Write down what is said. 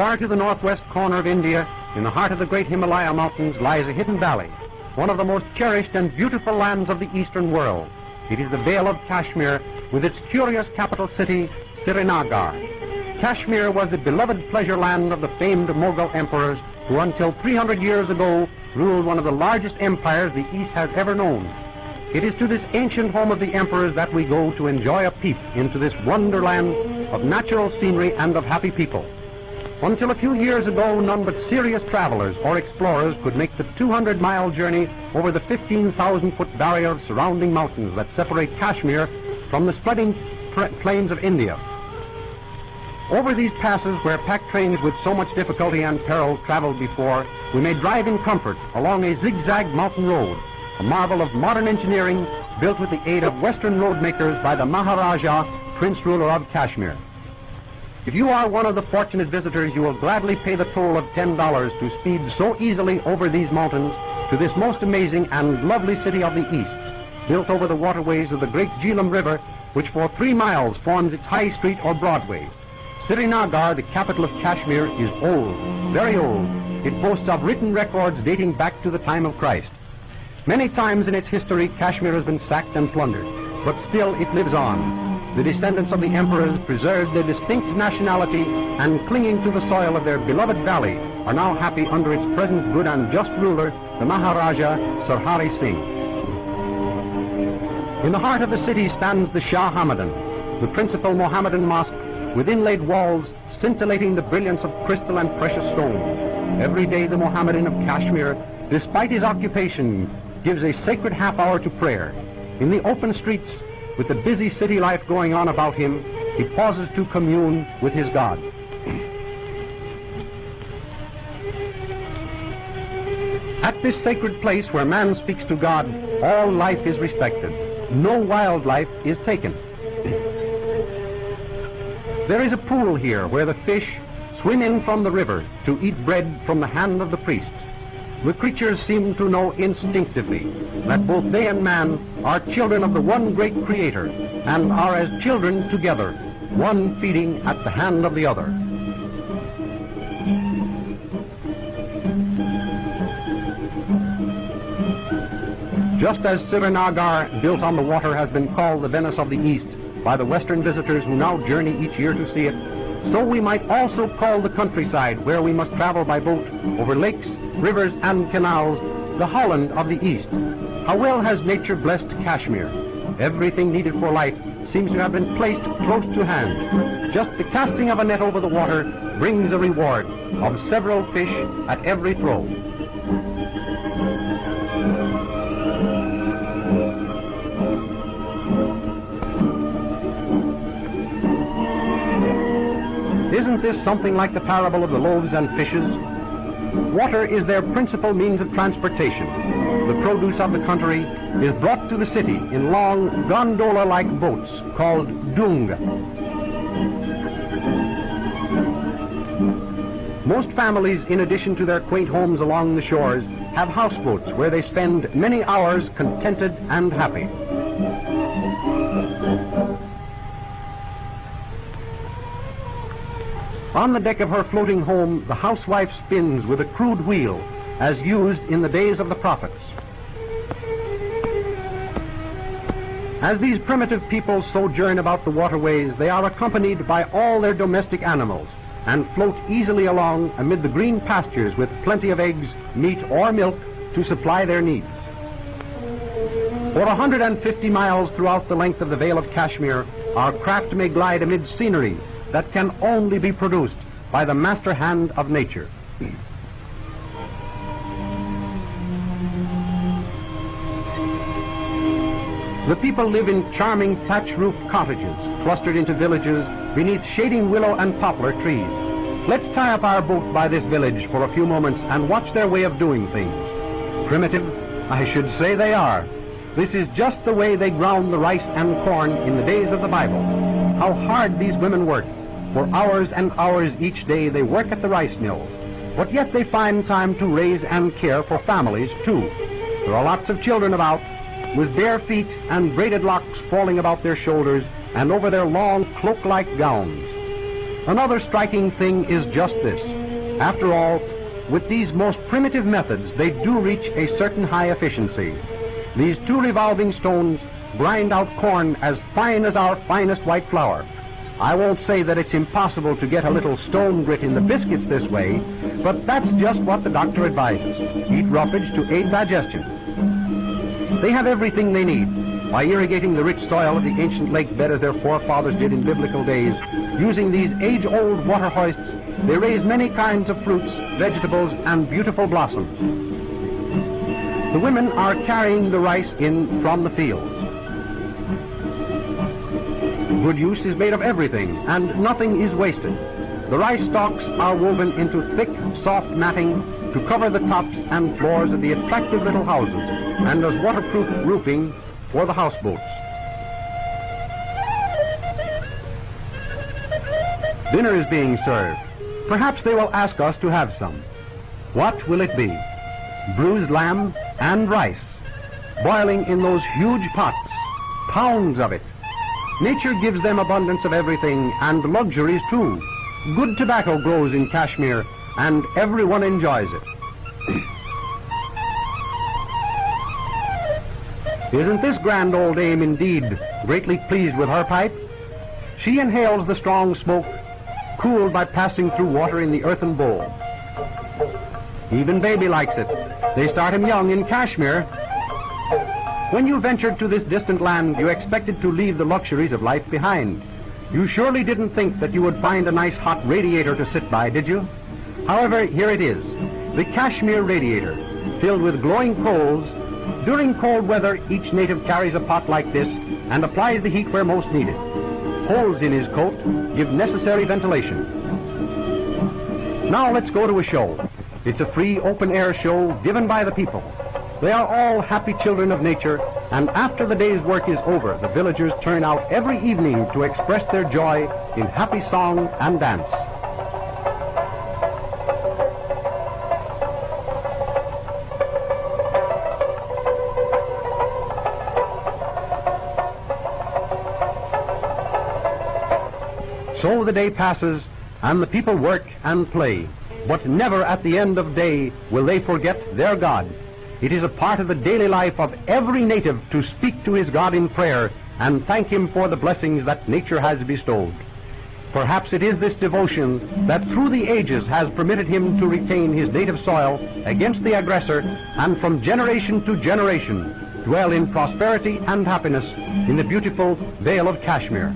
Far to the northwest corner of India, in the heart of the great Himalaya mountains, lies a hidden valley, one of the most cherished and beautiful lands of the eastern world. It is the Vale of Kashmir, with its curious capital city, Srinagar. Kashmir was the beloved pleasure land of the famed Mughal emperors who until 300 years ago ruled one of the largest empires the East has ever known. It is to this ancient home of the emperors that we go to enjoy a peep into this wonderland of natural scenery and of happy people. Until a few years ago, none but serious travelers or explorers could make the 200-mile journey over the 15,000-foot barrier of surrounding mountains that separate Kashmir from the spreading plains of India. Over these passes where pack trains with so much difficulty and peril traveled before, we may drive in comfort along a zigzag mountain road, a marvel of modern engineering built with the aid of Western road makers by the Maharaja, Prince Ruler of Kashmir. If you are one of the fortunate visitors, you will gladly pay the toll of $10 to speed so easily over these mountains to this most amazing and lovely city of the East, built over the waterways of the great Jhelum River, which for 3 miles forms its high street or Broadway. Srinagar, the capital of Kashmir, is old, very old. It boasts of written records dating back to the time of Christ. Many times in its history, Kashmir has been sacked and plundered, but still it lives on. The descendants of the emperors preserved their distinct nationality and, clinging to the soil of their beloved valley, are now happy under its present good and just ruler, the Maharaja Sir Hari Singh. In the heart of the city stands the Shah Hamadan, the principal Mohammedan mosque, with inlaid walls scintillating the brilliance of crystal and precious stones. Every day the Mohammedan of Kashmir, despite his occupation, gives a sacred half hour to prayer. In the open streets, with the busy city life going on about him, he pauses to commune with his God. At this sacred place where man speaks to God, all life is respected. No wildlife is taken. There is a pool here where the fish swim in from the river to eat bread from the hand of the priest. The creatures seem to know instinctively that both they and man are children of the one great Creator and are as children together, one feeding at the hand of the other. Just as Srinagar, built on the water, has been called the Venice of the East by the Western visitors who now journey each year to see it, so we might also call the countryside where we must travel by boat over lakes, rivers, and canals, the Holland of the East. How well has nature blessed Kashmir? Everything needed for life seems to have been placed close to hand. Just the casting of a net over the water brings a reward of several fish at every throw. Isn't this something like the parable of the loaves and fishes? Water is their principal means of transportation. The produce of the country is brought to the city in long gondola-like boats called dunga. Most families, in addition to their quaint homes along the shores, have houseboats where they spend many hours contented and happy. On the deck of her floating home, the housewife spins with a crude wheel, as used in the days of the prophets. As these primitive peoples sojourn about the waterways, they are accompanied by all their domestic animals and float easily along amid the green pastures with plenty of eggs, meat, or milk to supply their needs. For 150 miles throughout the length of the Vale of Kashmir, our craft may glide amid scenery that can only be produced by the master hand of nature. The people live in charming thatch-roofed cottages, clustered into villages beneath shading willow and poplar trees. Let's tie up our boat by this village for a few moments and watch their way of doing things. Primitive? I should say they are. This is just the way they ground the rice and corn in the days of the Bible. How hard these women work. For hours and hours each day they work at the rice mill, but yet they find time to raise and care for families too. There are lots of children about, with bare feet and braided locks falling about their shoulders and over their long cloak-like gowns. Another striking thing is just this. After all, with these most primitive methods, they do reach a certain high efficiency. These two revolving stones grind out corn as fine as our finest white flour. I won't say that it's impossible to get a little stone grit in the biscuits this way, but that's just what the doctor advises. Eat roughage to aid digestion. They have everything they need. By irrigating the rich soil of the ancient lake bed as their forefathers did in biblical days, using these age-old water hoists, they raise many kinds of fruits, vegetables, and beautiful blossoms. The women are carrying the rice in from the fields. Good use is made of everything, and nothing is wasted. The rice stalks are woven into thick, soft matting to cover the tops and floors of the attractive little houses, and as waterproof roofing for the houseboats. Dinner is being served. Perhaps they will ask us to have some. What will it be? Bruised lamb and rice, boiling in those huge pots, pounds of it. Nature gives them abundance of everything, and luxuries too. Good tobacco grows in Kashmir, and everyone enjoys it. Isn't this grand old dame indeed greatly pleased with her pipe? She inhales the strong smoke, cooled by passing through water in the earthen bowl. Even baby likes it. They start him young in Kashmir. When you ventured to this distant land, you expected to leave the luxuries of life behind. You surely didn't think that you would find a nice hot radiator to sit by, did you? However, here it is, the Kashmir radiator, filled with glowing coals. During cold weather, each native carries a pot like this and applies the heat where most needed. Holes in his coat give necessary ventilation. Now let's go to a show. It's a free open-air show given by the people. They are all happy children of nature, and after the day's work is over, the villagers turn out every evening to express their joy in happy song and dance. So the day passes, and the people work and play, but never at the end of day will they forget their God. It is a part of the daily life of every native to speak to his God in prayer and thank him for the blessings that nature has bestowed. Perhaps it is this devotion that through the ages has permitted him to retain his native soil against the aggressor, and from generation to generation dwell in prosperity and happiness in the beautiful Vale of Kashmir.